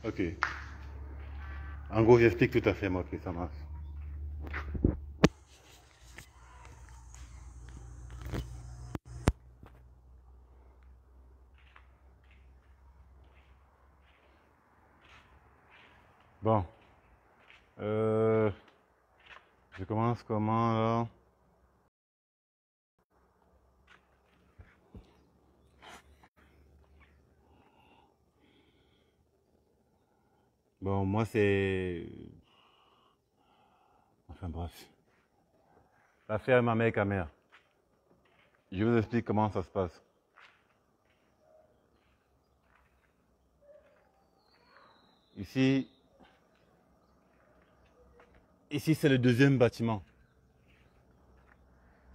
Ok. En gros, j'explique tout à fait, moi, que ça marche. Bon. Je commence comment, là? Bon, moi, c'est... Enfin, bref. L'affaire ma mère et ma mère. Je vous explique comment ça se passe. Ici, c'est le deuxième bâtiment.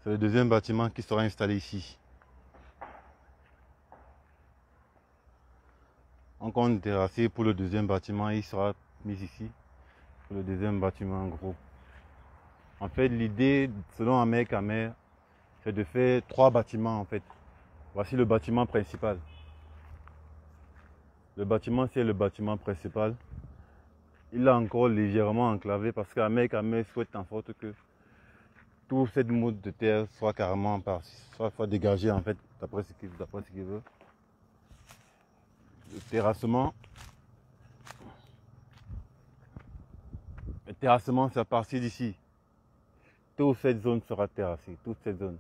C'est le deuxième bâtiment qui sera installé ici. On compte terrasser pour le deuxième bâtiment, il sera mis ici. Pour le deuxième bâtiment, en gros. En fait, l'idée, selon Ahmed Kamer, c'est de faire 3 bâtiments, en fait. Voici le bâtiment principal. Le bâtiment, c'est le bâtiment principal. Il est encore légèrement enclavé parce qu'Ahmed Kamer souhaite en sorte que toute cette mode de terre soit carrément soit dégagée, en fait, d'après ce qu'il veut. Le terrassement, c'est à partir d'ici. Toute cette zone sera terrassée, toute cette zone.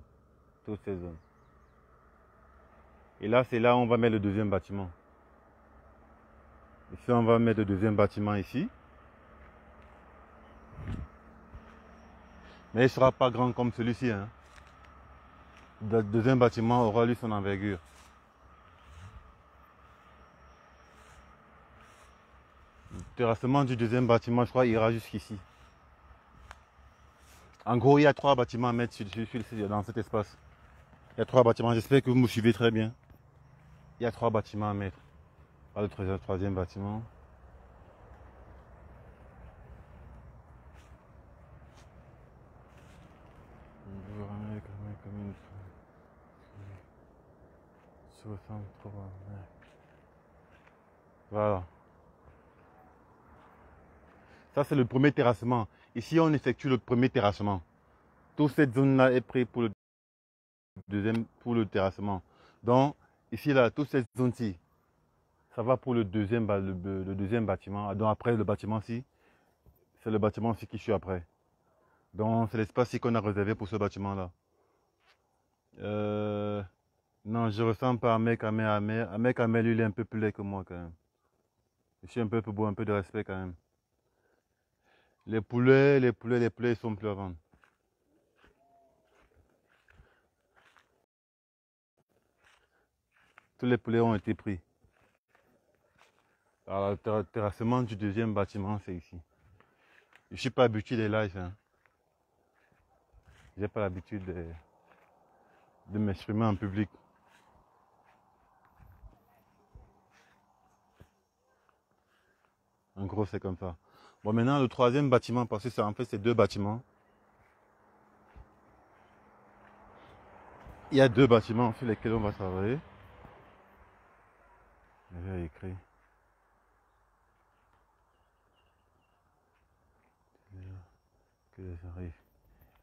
Et là, c'est là où on va mettre le deuxième bâtiment. Ici, on va mettre le deuxième bâtiment ici. Mais il ne sera pas grand comme celui-ci, hein. Le deuxième bâtiment aura lui son envergure. Le terrassement du deuxième bâtiment, je crois, ira jusqu'ici. En gros, il y a 3 bâtiments à mettre dans cet espace. Il y a 3 bâtiments, j'espère que vous me suivez très bien. Il y a 3 bâtiments à mettre. Pas le troisième bâtiment. Voilà. Ça, c'est le premier terrassement. Ici, on effectue le premier terrassement. Toute cette zone-là est prête pour le deuxième, pour le terrassement. Donc, ici, là, toute cette zone-ci, ça va pour le deuxième bâtiment. Donc, après le bâtiment-ci, c'est le bâtiment-ci qui suit après. Donc, c'est l'espace qu'on a réservé pour ce bâtiment-là. Non, je ressens pas Ahmed Kamer, lui, il est un peu plus laid que moi, quand même. Je suis un peu beau, un peu de respect, quand même. Les poulets sont plus à vendre. Tous les poulets ont été pris. Alors, le terrassement du deuxième bâtiment, c'est ici. Je ne suis pas habitué des lives. Hein. Je n'ai pas l'habitude de m'exprimer en public. En gros, c'est comme ça. Bon, maintenant, le troisième bâtiment, parce que c'est en fait, c'est deux bâtiments. Il y a deux bâtiments sur lesquels on va travailler. Je vais écrire. Que j'arrive.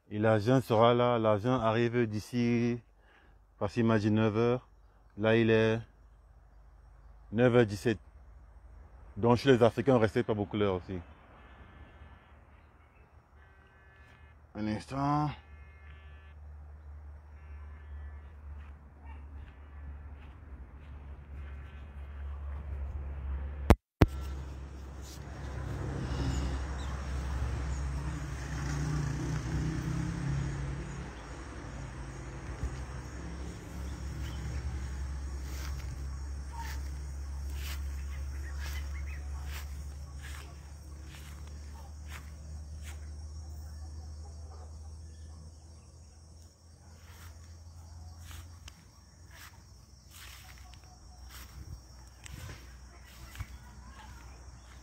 Et l'agent sera là. L'agent arrive d'ici, parce qu'il m'a dit 9h. Là, il est 9h17. Donc, chez les Africains, on ne respecte pas beaucoup l'heure aussi. Un instant.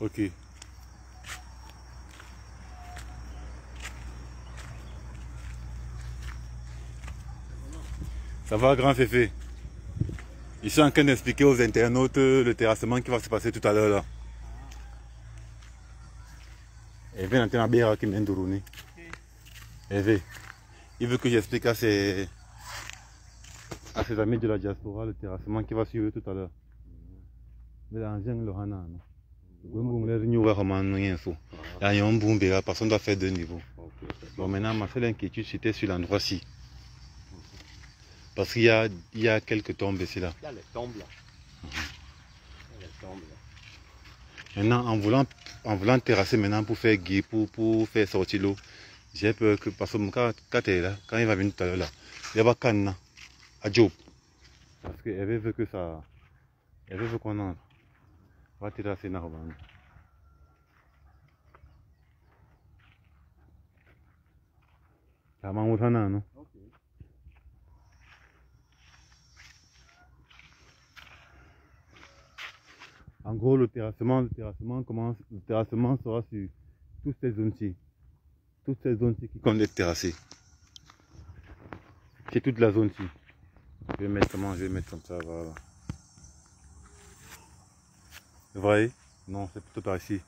Ok. Ça va, grand Féfé? Je suis en train d'expliquer aux internautes le terrassement qui va se passer tout à l'heure là. Hervé est en train qui mène Dourouni. Hervé, il veut que j'explique à ses amis de la diaspora le terrassement qui va suivre tout à l'heure. Mais l'engin le hana. Personne doit faire deux niveaux. Bon, maintenant, ma seule inquiétude c'était sur l'endroit-ci. Parce qu'il y a quelques tombes ici là. Il y a les tombes là. Il y a les tombes là. Maintenant, en voulant terrasser maintenant pour faire gué, pour faire sortir l'eau, j'ai peur que, parce que quand tu es là, quand il va venir tout à l'heure là, il va canne à Job. Parce qu'elle veut que ça. Elle veut qu'on entre. On va terrasser dans le ça m'a montré non? En gros, le terrassement sera sur toutes ces zones-ci. Toutes ces zones-ci qui comptent être terrassées. C'est toute la zone-ci. Je vais mettre comme ça, voilà. Vous voyez? Non, c'est plutôt par ici.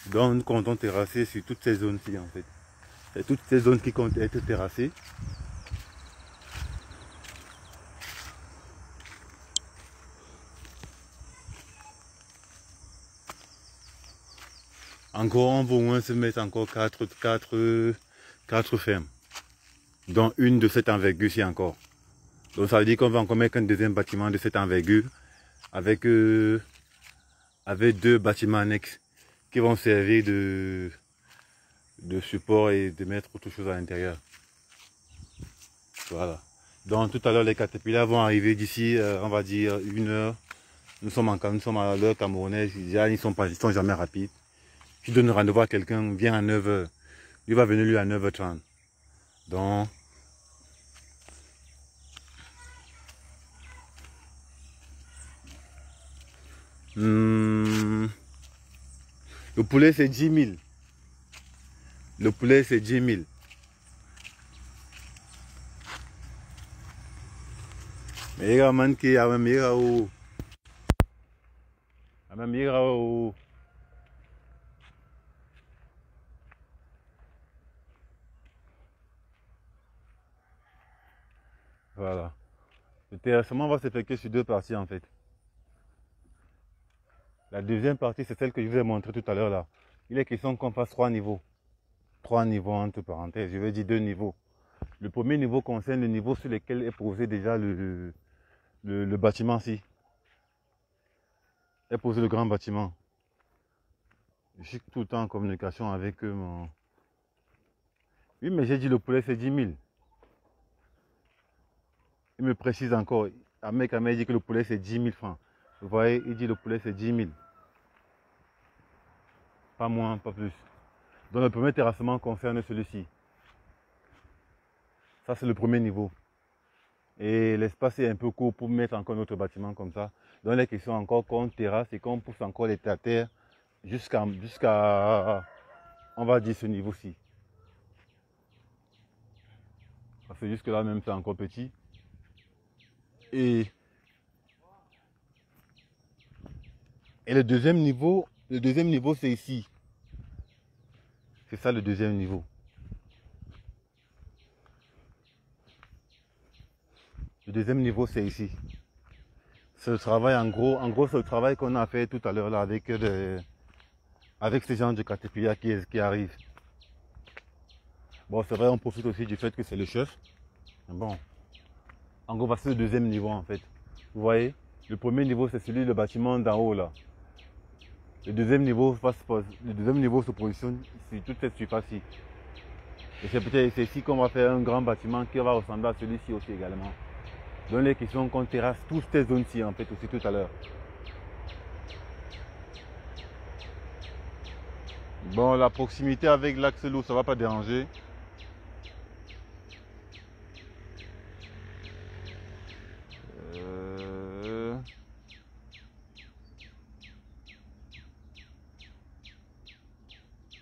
Donc, nous comptons terrasser sur toutes ces zones-ci, en fait. C'est toutes ces zones qui comptent être terrassées. En gros, on va au moins se mettre encore 4 fermes. Dont une de cette envergure-ci encore. Donc ça veut dire qu'on va encore mettre un deuxième bâtiment de cette envergure avec deux bâtiments annexes qui vont servir de support et de mettre autre chose à l'intérieur. Voilà. Donc tout à l'heure les caterpillars vont arriver d'ici, on va dire 1h. Nous sommes à l'heure camerounaise, ils sont jamais rapides. Je donne rendez-vous à quelqu'un, viens à 9h. Il va venir lui à 9h30. Donc le poulet c'est 10 000. Le poulet c'est 10 000. Mais il y a un man qui a même voilà. Le terrassement va s'effectuer sur deux parties en fait. La deuxième partie, c'est celle que je vous ai montrée tout à l'heure là. Il est question qu'on fasse 3 niveaux. 3 niveaux entre parenthèses, je vais dire 2 niveaux. Le premier niveau concerne le niveau sur lequel est posé déjà le bâtiment-ci. Est posé le grand bâtiment. Je suis tout le temps en communication avec eux. Oui, mais j'ai dit le poulet c'est 10 000. Il me précise encore. Un mec m'a dit que le poulet c'est 10 000 francs. Vous voyez, il dit le poulet c'est 10 000. Pas moins, pas plus. Donc le premier terrassement concerne celui-ci. Ça c'est le premier niveau. Et l'espace est un peu court pour mettre encore notre bâtiment comme ça. Donc les questions encore qu'on terrasse et qu'on pousse encore les terres jusqu'à, on va dire, ce niveau-ci. Parce que jusque là même c'est encore petit. Et le deuxième niveau c'est ici. C'est ça le deuxième niveau. Le deuxième niveau c'est ici. C'est le travail en gros c'est le travail qu'on a fait tout à l'heure là avec ces gens de Caterpillar qui arrivent. Bon c'est vrai on profite aussi du fait que c'est le chef. Bon. En gros c'est le deuxième niveau en fait. Vous voyez, le premier niveau c'est celui le bâtiment d'en haut là. Le deuxième niveau se positionne sur toute cette surface-ci. Et c'est peut-être ici qu'on va faire un grand bâtiment qui va ressembler à celui-ci aussi également. Donc les questions qu'on terrasse toutes ces zones-ci en fait aussi tout à l'heure. Bon, la proximité avec l'axe lourd, ça ne va pas déranger.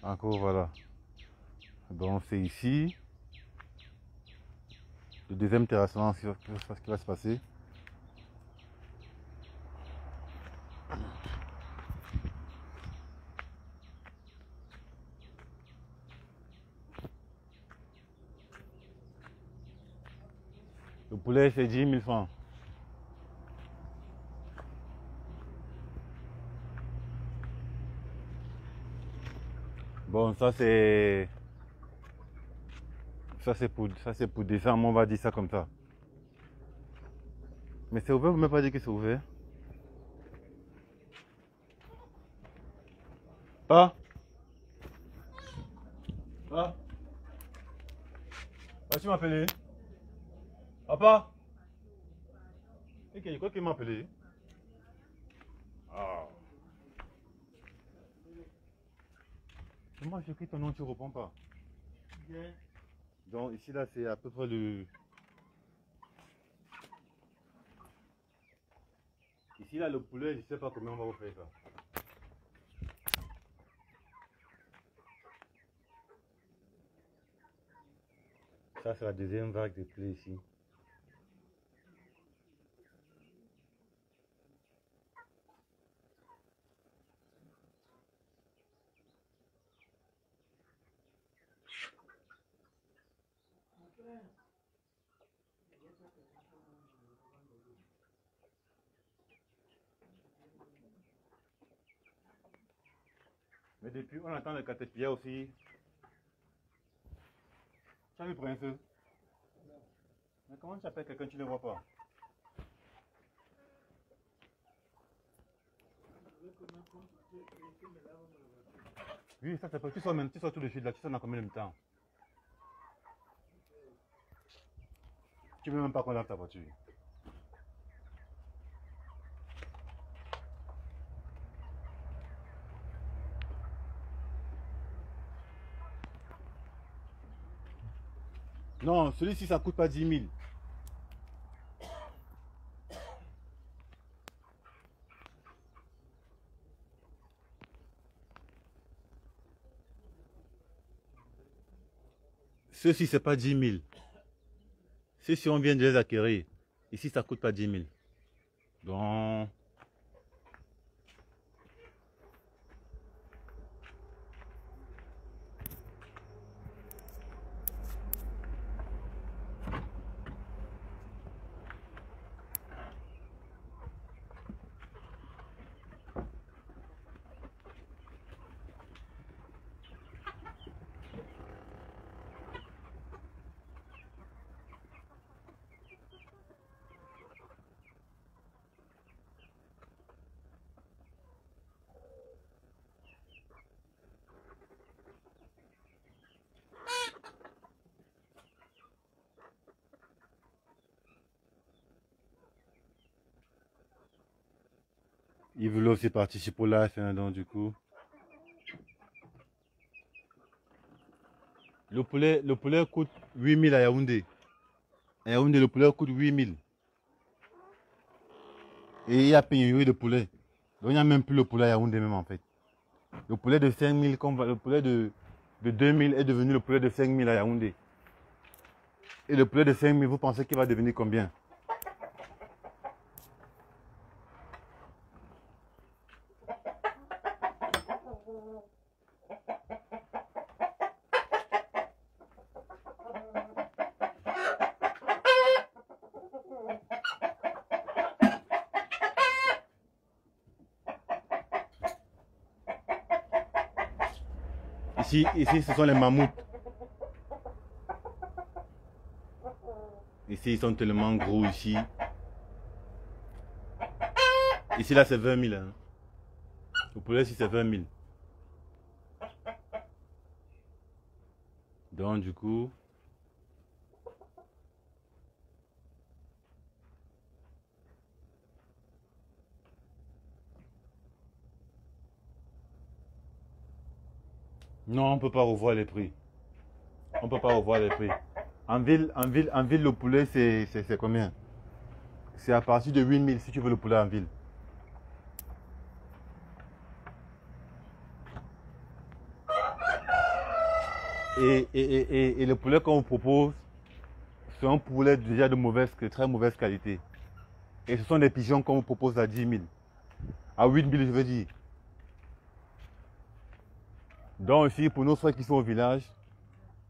Encore voilà. Donc c'est ici. Le deuxième terrassement, ce qui va se passer. Le poulet c'est 10 000 francs. Bon ça c'est pour décembre, on va dire ça comme ça. Mais c'est ouvert, vous ne m'avez pas dit que c'est ouvert. Pas. Ah. Tu m'as appelé. Papa. Ok, je crois qu'il m'a appelé. Ah. Moi j'écris ton nom, tu ne réponds pas. Yeah. Donc ici là c'est à peu près le. Ici là le poulet, je ne sais pas comment on va vous faire ça. Ça c'est la deuxième vague de poulet ici. Mais depuis, on attend le Caterpillar aussi. Tu as vu Prince? Mais comment tu appelles quelqu'un, tu ne le vois pas? Oui, ça c'est pas. Tu sors tout de suite là, tu sors dans combien de temps? Tu ne veux même pas qu'on lave ta voiture. Non, celui-ci ça coûte pas 10 000. Ceux-ci c'est pas 10 000. Ceux-ci on vient de les acquérir. Ici ça coûte pas 10 000. Donc. Yves Love, c'est parti pour live, hein, donc du coup. Le poulet coûte 8000 à Yaoundé. À Yaoundé, le poulet coûte 8000. Et il y a pénurie de poulet. Donc il n'y a même plus le poulet à Yaoundé même en fait. Le poulet de 5000, le poulet de 2000 est devenu le poulet de 5000 à Yaoundé. Et le poulet de 5000, vous pensez qu'il va devenir combien? Ici, ce sont les mammouths. Ici, ils sont tellement gros ici. Ici, là, c'est 20 000. Hein. Le poulet, ici, c'est 20 000. Donc, du coup... Non, on ne peut pas revoir les prix. On ne peut pas revoir les prix. En ville, le poulet, c'est combien? C'est à partir de 8 000 si tu veux le poulet en ville. Et le poulet qu'on vous propose, c'est un poulet déjà de très mauvaise qualité. Et ce sont des pigeons qu'on vous propose à 10 000. À 8 000, je veux dire. Donc ici, pour nos frères qui sont au village,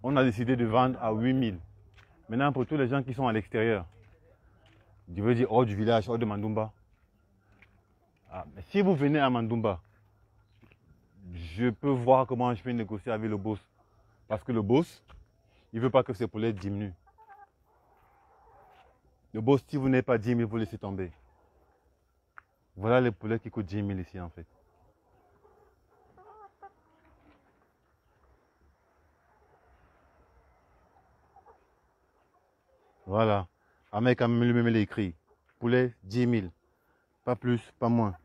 on a décidé de vendre à 8 000. Maintenant, pour tous les gens qui sont à l'extérieur, je veux dire hors du village, hors de Mandoumba. Ah, mais si vous venez à Mandoumba, je peux voir comment je peux négocier avec le boss. Parce que le boss, il ne veut pas que ses poulets diminuent. Le boss, si vous n'avez pas 10 000, vous laissez tomber. Voilà les poulets qui coûtent 10 000 ici en fait. Voilà. Ahmed Kamel lui-même il écrit. Poulet 10 000. Pas plus, pas moins.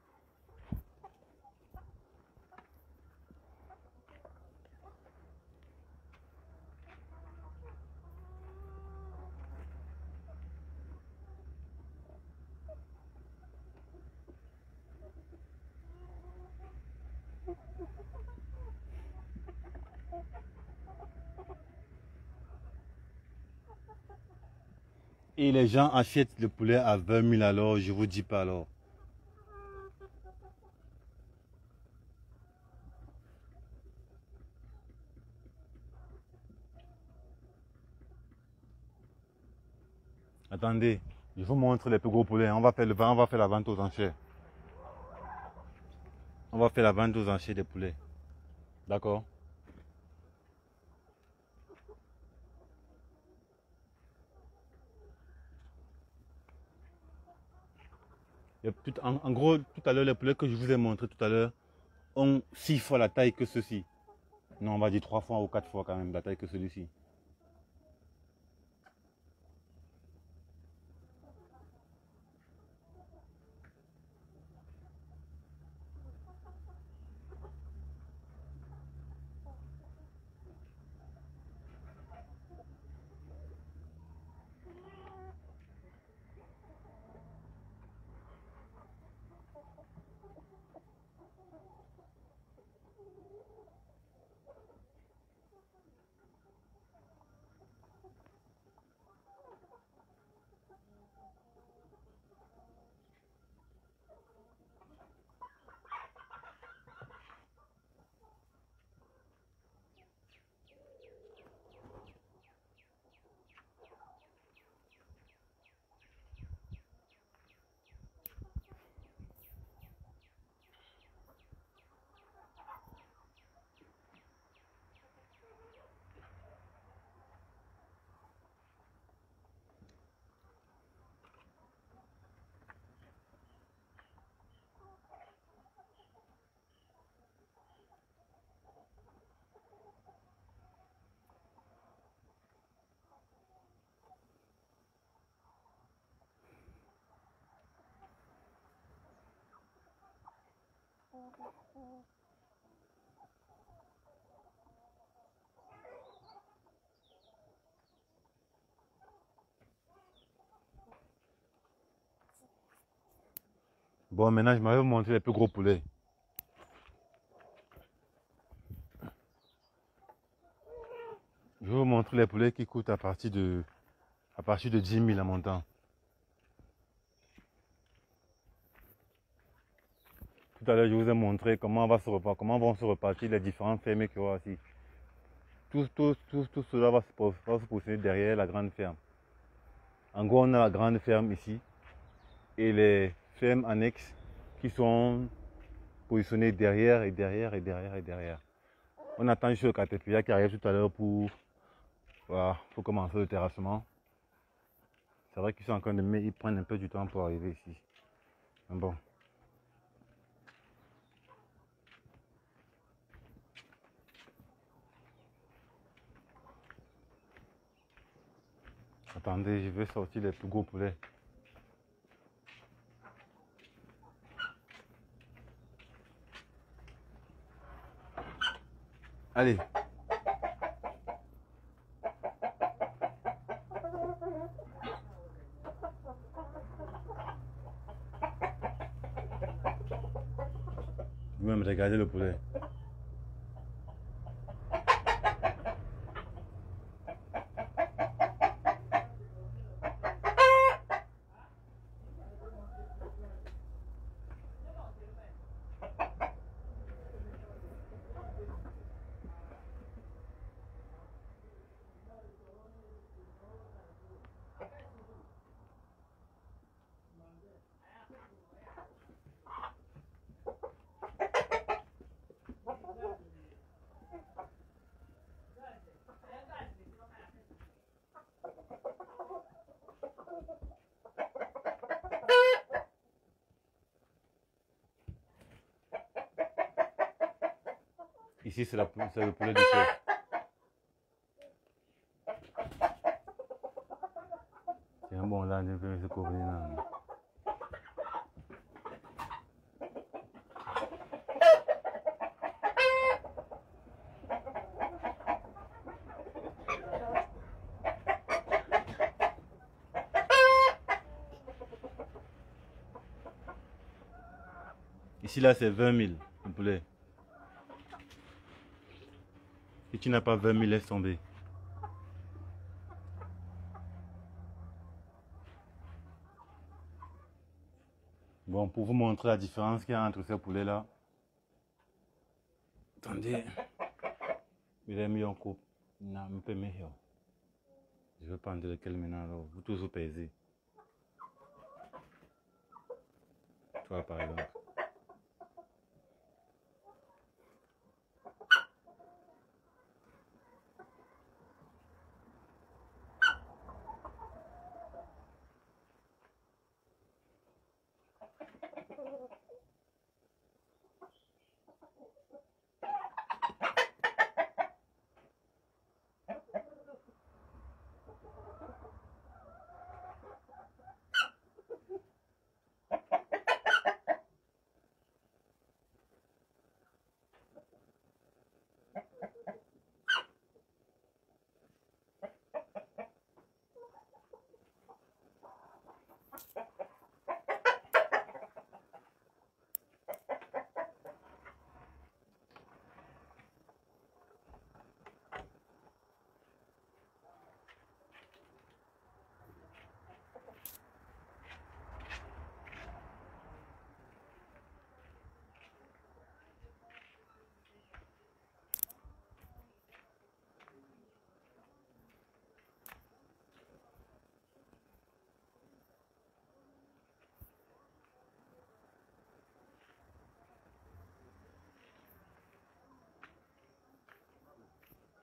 Et les gens achètent le poulet à 20 000 alors, je vous dis pas alors. Attendez, je vous montre les plus gros poulets. On va faire la vente aux enchères. On va faire la vente aux enchères des poulets. D'accord? En gros, tout à l'heure, les poulets que je vous ai montré tout à l'heure ont 6 fois la taille que ceux-ci. Non, on va dire 3 fois ou 4 fois quand même la taille que celui-ci. Bon, maintenant, je m'avais montré les plus gros poulets. Je vais vous montrer les poulets qui coûtent à partir de 10 000 à montant. Tout à l'heure, je vous ai montré comment vont se repartir les différentes fermes qu'il y aura ici. Tout cela va se positionner derrière la grande ferme. En gros, on a la grande ferme ici et les fermes annexes qui sont positionnées derrière et derrière et derrière et derrière. On attend juste le caterpillar qui arrive tout à l'heure pour commencer le terrassement. C'est vrai qu'ils sont en train de ils prennent un peu du temps pour arriver ici. Mais bon. Attendez, je vais sortir les plus gros poulets. Allez. Vous-même regardez le poulet. Ici, c'est le poulet du chef. C'est un bon là, je vais se couvrir là. Ici, là, c'est 20 000 le poulet. Si tu n'as pas 20 000, laisse tomber. Bon, pour vous montrer la différence qu'il y a entre ces poulets-là. Attendez. Il est mis en coupe. Non, un peu meilleur. Je vais prendre lequel maintenant alors. Vous tous vous pesez. Toi, par exemple.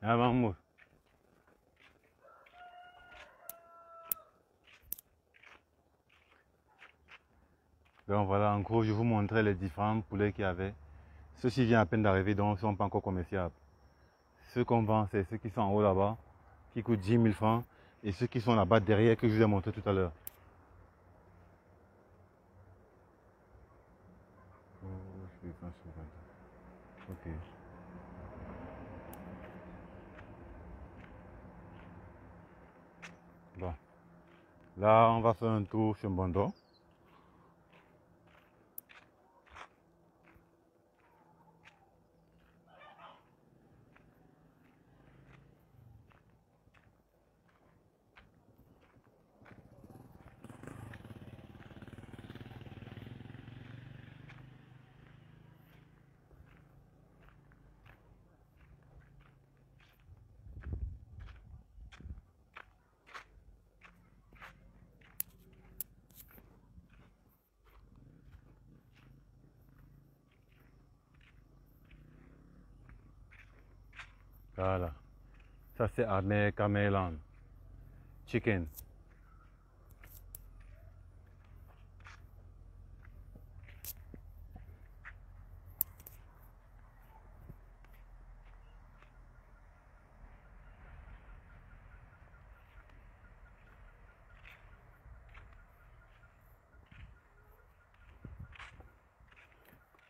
Ah, vamos. Donc voilà, en gros, je vous montrais les différents poulets qu'il y avait. Ceux-ci viennent à peine d'arriver, donc ils ne sont pas encore commerciables. Ceux qu'on vend, c'est ceux qui sont en haut là-bas, qui coûtent 10 000 francs, et ceux qui sont là-bas derrière que je vous ai montré tout à l'heure. Oh, je suis pas sûr. Là, on va faire un tour sur Bondo. Voilà. Ça, c'est America Maryland. Chicken.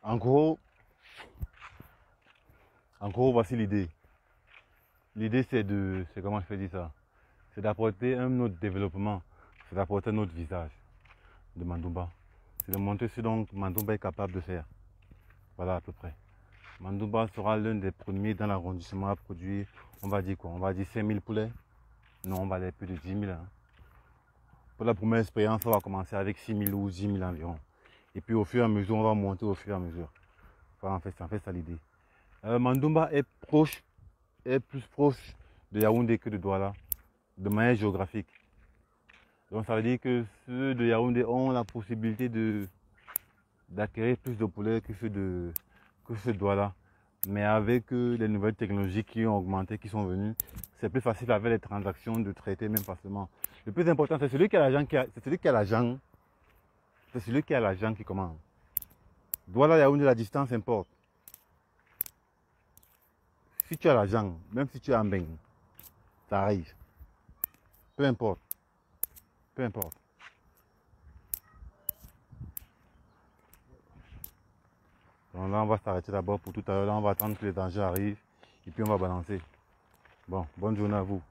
En gros, voici l'idée. L'idée, c'est comment je peux dire ça? C'est d'apporter un autre développement, c'est d'apporter un autre visage de Mandumba. C'est de montrer ce dont Mandumba est capable de faire. Voilà à peu près. Mandumba sera l'un des premiers dans l'arrondissement à produire, on va dire quoi? On va dire 5000 poulets. Non, on va aller plus de 10 000. Hein. Pour la première expérience, on va commencer avec 6 000 ou 10 000 environ. Et puis au fur et à mesure, on va monter au fur et à mesure. Voilà, en fait ça l'idée. Mandumba est plus proche de Yaoundé que de Douala, de manière géographique. Donc ça veut dire que ceux de Yaoundé ont la possibilité d'acquérir plus de poulets que ceux de Douala. Mais avec les nouvelles technologies qui ont augmenté, qui sont venues, c'est plus facile avec les transactions de traiter même facilement. Le plus important, c'est celui qui a l'argent c'est celui qui a l'argent qui commande. Douala, Yaoundé, la distance importe. Si tu as l'argent, même si tu as un bain, ça arrive. Peu importe. Peu importe. Donc là, on va s'arrêter d'abord pour tout à l'heure. Là, on va attendre que les dangers arrivent. Et puis, on va balancer. Bon, bonne journée à vous.